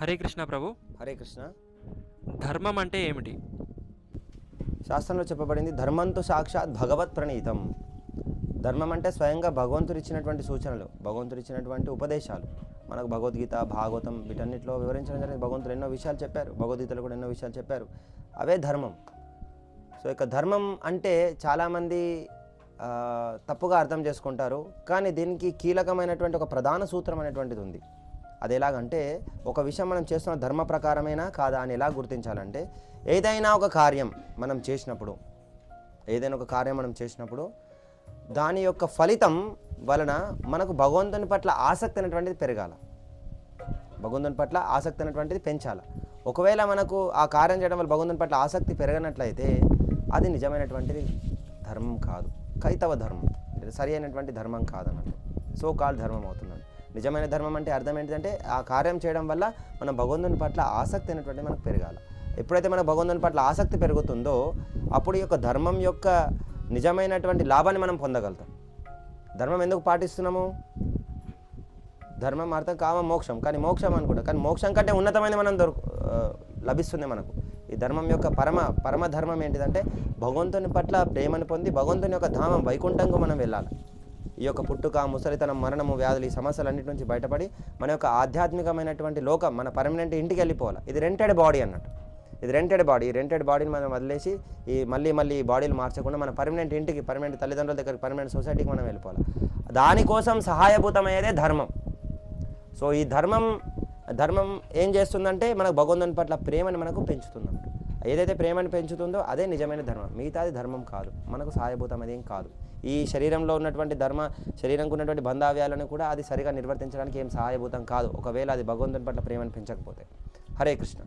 హరే కృష్ణ ప్రభు. హరే కృష్ణ. ధర్మం అంటే ఏమిటి? శాస్త్రంలో చెప్పబడింది, ధర్మంతో సాక్షాత్ భగవత్ ప్రణీతం. ధర్మం అంటే స్వయంగా భగవంతుడు ఇచ్చినటువంటి సూచనలు, భగవంతుడు ఇచ్చినటువంటి ఉపదేశాలు. మనకు భగవద్గీత, భాగవతం వీటన్నిటిలో వివరించడం జరిగింది. భగవంతుడు ఎన్నో విషయాలు చెప్పారు, భగవద్గీతలో కూడా ఎన్నో విషయాలు చెప్పారు. అవే ధర్మం. సో ఇక ధర్మం అంటే చాలామంది తప్పుగా అర్థం చేసుకుంటారు. కానీ దీనికి కీలకమైనటువంటి ఒక ప్రధాన సూత్రం అనేటువంటిది ఉంది. అది ఎలాగంటే, ఒక విషయం మనం చేస్తున్న ధర్మ ప్రకారమేనా కాదా అని ఎలా గుర్తించాలంటే, ఏదైనా ఒక కార్యం మనం చేసినప్పుడు దాని యొక్క ఫలితం వలన మనకు భగవంతుని పట్ల ఆసక్తి అనేటువంటిది పెరగాల, భగవంతుని పట్ల ఆసక్తి అనేటువంటిది పెంచాలి. ఒకవేళ మనకు ఆ కార్యం చేయడం వల్ల భగవంతుని పట్ల ఆసక్తి పెరగనట్లయితే అది నిజమైనటువంటిది ధర్మం కాదు, కైతవ ధర్మం, సరి అయినటువంటి ధర్మం కాదన్నట్టు, సో కాల్ ధర్మం అవుతుందండి. నిజమైన ధర్మం అంటే అర్థం ఏంటిదంటే, ఆ కార్యం చేయడం వల్ల మనం భగవంతుని పట్ల ఆసక్తి అనేటువంటిది మనకు పెరగాలి. ఎప్పుడైతే మనకు భగవంతుని పట్ల ఆసక్తి పెరుగుతుందో అప్పుడు ఈ యొక్క ధర్మం యొక్క నిజమైనటువంటి లాభాన్ని మనం పొందగలుగుతాం. ధర్మం ఎందుకు పాటిస్తున్నాము? ధర్మం అర్థం కామ మోక్షం, కానీ మోక్షం అనుకుంటాం, కానీ మోక్షం కంటే ఉన్నతమైన మనం లభిస్తుంది మనకు. ఈ ధర్మం యొక్క పరమ ధర్మం ఏంటిదంటే, భగవంతుని పట్ల ప్రేమను పొంది భగవంతుని యొక్క ధామం వైకుంఠంకు మనం వెళ్ళాలి. ఈ యొక్క పుట్టుక, ముసలితనం, మరణము, వ్యాధులు, ఈ సమస్యలన్నిటి నుంచి బయటపడి మన యొక్క ఆధ్యాత్మికమైనటువంటి లోకం, మన పర్మనెంట్ ఇంటికి వెళ్ళిపోవాలి. ఇది రెంటెడ్ బాడీ అన్నట్టు, ఇది రెంటెడ్ బాడీ. ఈ రెంటెడ్ బాడీని మనం వదిలేసి ఈ మళ్ళీ ఈ బాడీలు మార్చకుండా మన పర్మనెంట్ ఇంటికి, పర్మనెంట్ తల్లిదండ్రుల దగ్గరికి, పర్మనెంట్ సొసైటీకి మనం వెళ్ళిపోవాలి. దానికోసం సహాయభూతమయ్యేదే ధర్మం. సో ఈ ధర్మం ఏం చేస్తుందంటే, మనకు భగవంతుని పట్ల ప్రేమని మనకు పెంచుతుంది. ఏదైతే ప్రేమను పెంచుతుందో అదే నిజమైన ధర్మం, మిగతాది ధర్మం కాదు, మనకు సహాయభూతం అదేం కాదు. ఈ శరీరంలో ఉన్నటువంటి శరీరంకు ఉన్నటువంటి బంధావ్యాలను కూడా అది సరిగా నిర్వర్తించడానికి ఏం సహాయభూతం కాదు, ఒకవేళ అది భగవంతుని పట్ల ప్రేమను పెంచకపోతే. హరే కృష్ణ.